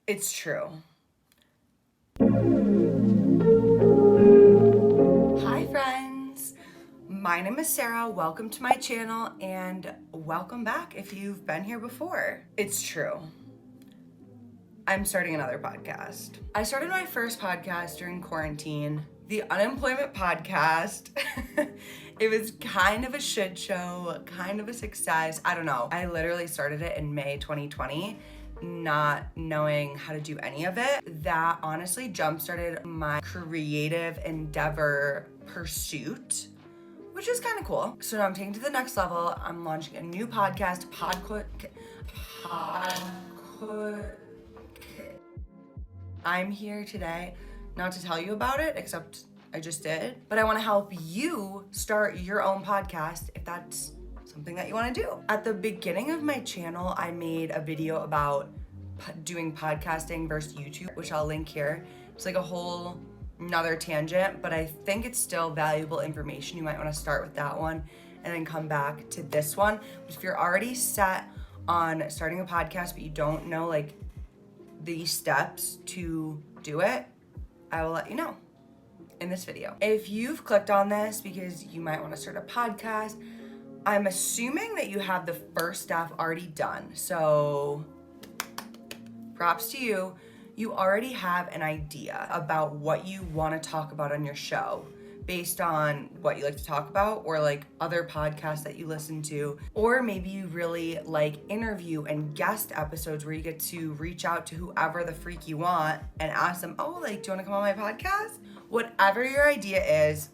It's true. Hi friends, my name is Sarah. Welcome to my channel and welcome back if you've been here before. It's true. I'm starting another podcast. I started my first podcast during quarantine, the Unemployment Podcast. It was kind of a shit show, kind of a success. I don't know. I literally started it in May 2020, not knowing how to do any of it. That honestly jump-started my creative endeavor pursuit, which is kind of cool. So now I'm taking it to the next level. I'm launching a new podcast, I'm here today not to tell you about it, except I just did, but I want to help you start your own podcast if that's something that you want to do. At the beginning of my channel, I made a video about doing podcasting versus YouTube, which I'll link here. It's like a whole another tangent, but I think it's still valuable information. You might want to start with that one and then come back to this one. But if you're already set on starting a podcast, but you don't know like the steps to do it, I will let you know in this video. If you've clicked on this because you might want to start a podcast, I'm assuming that you have the first step already done. So props to you. You already have an idea about what you want to talk about on your show based on what you like to talk about or like other podcasts that you listen to. Or maybe you really like interview and guest episodes where you get to reach out to whoever the freak you want and ask them, oh, like, do you want to come on my podcast? Whatever your idea is,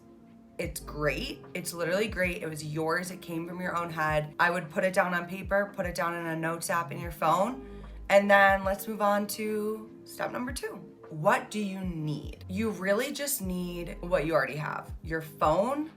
it's great. It's literally great. It was yours. It came from your own head. I would put it down on paper, put it down in a notes app in your phone, and then let's move on to step number 2. What do you need? You really just need what you already have, your phone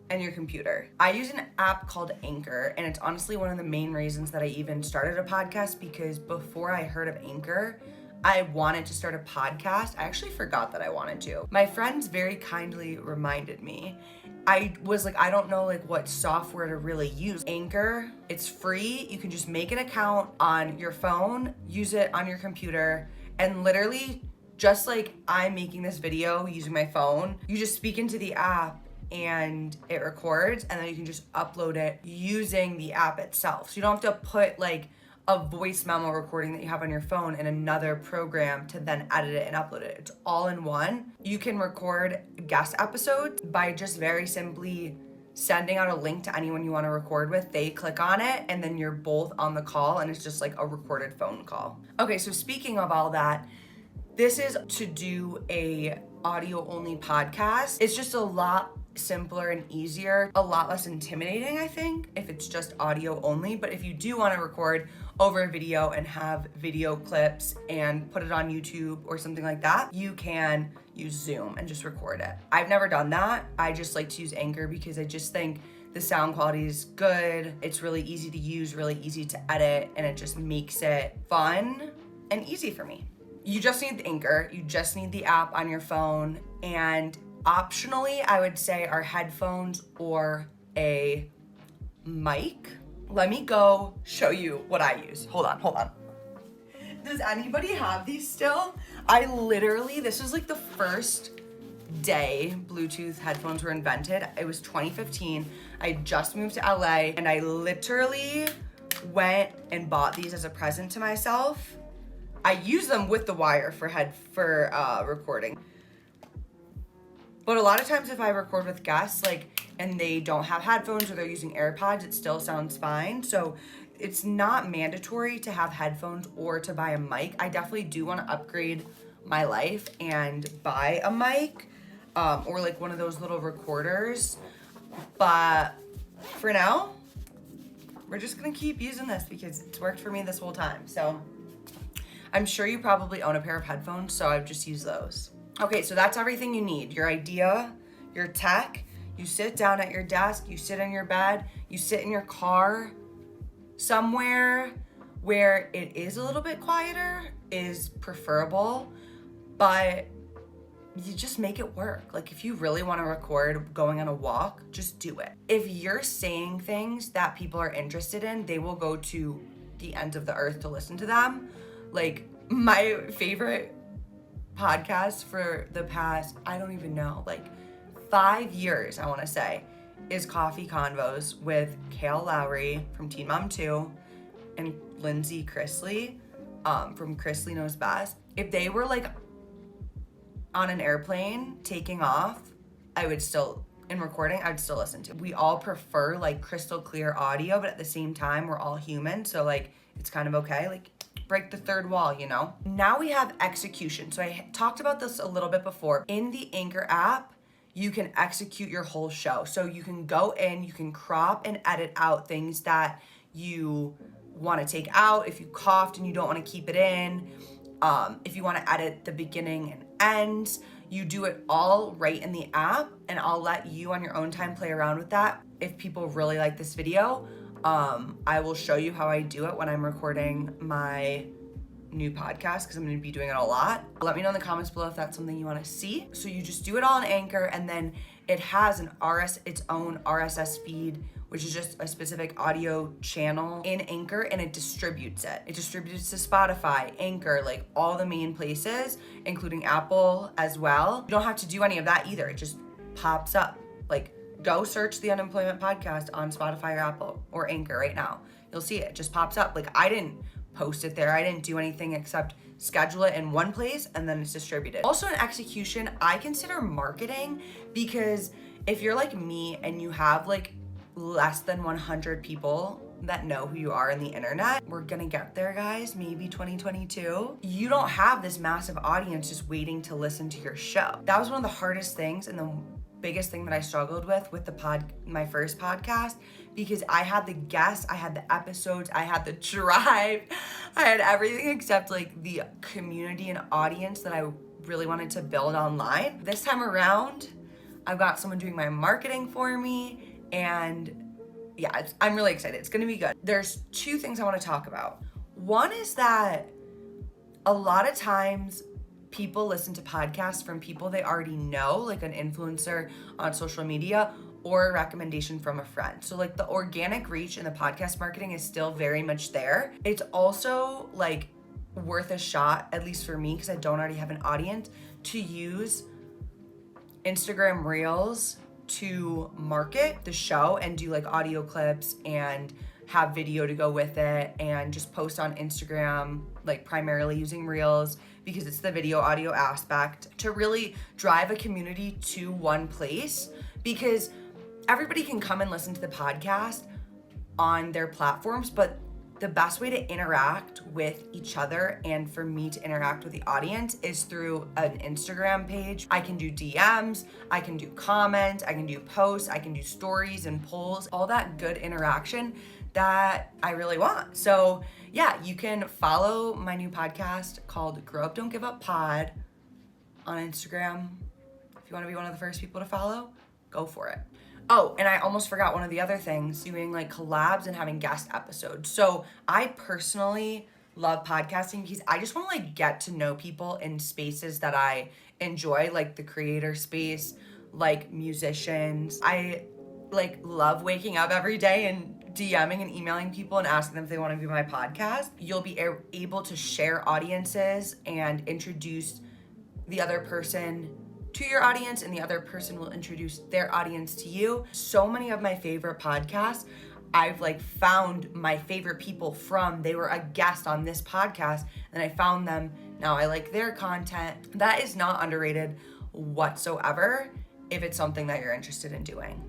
and your computer. I use an app called Anchor, and it's honestly one of the main reasons that I even started a podcast, because before I heard of Anchor, I wanted to start a podcast. I actually forgot that I wanted to. My friends very kindly reminded me. I was like, I don't know like what software to really use. Anchor, it's free. You can just make an account on your phone, use it on your computer, and literally just like I'm making this video using my phone, you just speak into the app and it records, and then you can just upload it using the app itself. So you don't have to put like a voice memo recording that you have on your phone in another program to then edit it and upload it. It's all in one. You can record guest episodes by just very simply sending out a link to anyone you want to record with. They click on it and then you're both on the call, and it's just like a recorded phone call. Okay, so speaking of all that, this is to do a audio only podcast. It's just a lot simpler and easier, a lot less intimidating, I think, if it's just audio only. But if you do want to record over a video and have video clips and put it on YouTube or something like that, you can use Zoom and just record it. I've never done that. I just like to use Anchor because I just think the sound quality is good. It's really easy to use, really easy to edit, and it just makes it fun and easy for me. You just need the Anchor, you just need the app on your phone, and optionally, I would say are headphones or a mic. Let me go show you what I use. Hold on. Does anybody have these still? This was like the first day Bluetooth headphones were invented. It was 2015. I just moved to LA, and I literally went and bought these as a present to myself. I use them with the wire for recording. But a lot of times if I record with guests, and they don't have headphones or they're using AirPods, it still sounds fine. So it's not mandatory to have headphones or to buy a mic. I definitely do want to upgrade my life and buy a mic, or like one of those little recorders. But for now, we're just gonna keep using this because it's worked for me this whole time. So I'm sure you probably own a pair of headphones, so I've just used those. Okay, so that's everything you need. Your idea, your tech. You sit down at your desk, you sit in your bed, you sit in your car. Somewhere where it is a little bit quieter is preferable, but you just make it work. Like if you really want to record going on a walk, just do it. If you're saying things that people are interested in, they will go to the ends of the earth to listen to them. Like My favorite podcast for the past, I don't even know, like 5 years, I want to say, is Coffee Convos with Kale Lowry from Teen Mom 2 and Lindsay Chrisley from Chrisley Knows Best. If they were like on an airplane taking off, I would still listen to. We all prefer like crystal clear audio, but at the same time, we're all human. So like, it's kind of okay. Like, break the third wall, you know? Now we have execution. So I talked about this a little bit before. In the Anchor app, you can execute your whole show. So you can go in, you can crop and edit out things that you want to take out. If you coughed and you don't want to keep it in, if you want to edit the beginning and ends, you do it all right in the app, and I'll let you on your own time play around with that. If people really like this video, I will show you how I do it when I'm recording my new podcast, because I'm going to be doing it a lot. Let me know in the comments below if that's something you want to see. So you just do it all in Anchor, and then it has its own RSS feed, which is just a specific audio channel in Anchor, and it distributes it. It distributes to Spotify, Anchor, like all the main places, including Apple as well. You don't have to do any of that either. It just pops up. Like, go search the Unemployment Podcast on Spotify or Apple or Anchor right now. You'll see it. It just pops up. Like, I didn't post it there. I didn't do anything except schedule it in one place, and then it's distributed. Also in execution, I consider marketing, because if you're like me and you have like less than 100 people that know who you are in the internet, we're gonna get there, guys, maybe 2022. You don't have this massive audience just waiting to listen to your show. That was one of the hardest things and the biggest thing that I struggled with my first podcast, because I had the guests, I had the episodes, I had the drive, I had everything except like the community and audience that I really wanted to build online. This time around, I've got someone doing my marketing for me, and yeah, I'm really excited. It's gonna be good. There's two things I wanna talk about. One is that a lot of times people listen to podcasts from people they already know, like an influencer on social media or a recommendation from a friend. So like the organic reach in the podcast marketing is still very much there. It's also like worth a shot, at least for me, because I don't already have an audience, to use Instagram Reels to market the show and do like audio clips and have video to go with it, and just post on Instagram, like primarily using Reels because it's the video audio aspect, to really drive a community to one place, because everybody can come and listen to the podcast on their platforms, but the best way to interact with each other and for me to interact with the audience is through an Instagram page. I can do DMs, I can do comments, I can do posts, I can do stories and polls, all that good interaction that I really want. So yeah, you can follow my new podcast called Grow Up Don't Give Up Pod on Instagram. If you want to be one of the first people to follow, go for it. Oh, and I almost forgot one of the other things, doing like collabs and having guest episodes. So I personally love podcasting because I just want to like get to know people in spaces that I enjoy, like the creator space, like musicians. I like love waking up every day and DMing and emailing people and asking them if they want to be my podcast. You'll be able to share audiences and introduce the other person to your audience, and the other person will introduce their audience to you. So many of my favorite podcasts, I've like found my favorite people from, they were a guest on this podcast and I found them. Now I like their content. That is not underrated whatsoever if it's something that you're interested in doing.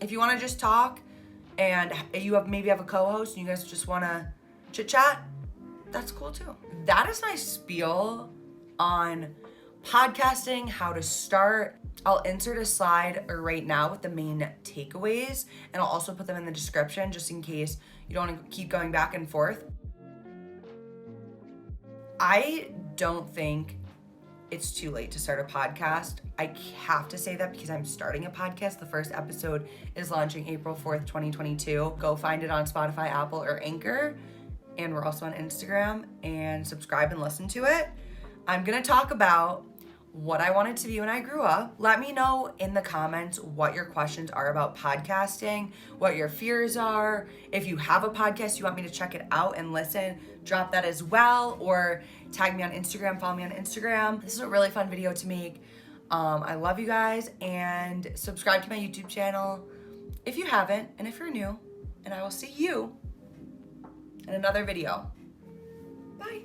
If you want to just talk and you maybe have a co-host and you guys just want to chit chat, that's cool too. That is my spiel on podcasting, how to start. I'll insert a slide right now with the main takeaways, and I'll also put them in the description just in case you don't want to keep going back and forth. I don't think it's too late to start a podcast. I have to say that because I'm starting a podcast. The first episode is launching April 4th, 2022. Go find it on Spotify, Apple, or Anchor. And we're also on Instagram, and subscribe and listen to it. I'm gonna talk about what I wanted to be when I grew up. Let me know in the comments what your questions are about podcasting, what your fears are. If you have a podcast, you want me to check it out and listen, drop that as well, or tag me on Instagram, follow me on Instagram. This is a really fun video to make. I love you guys, and subscribe to my YouTube channel if you haven't, and if you're new, and I will see you in another video. Bye.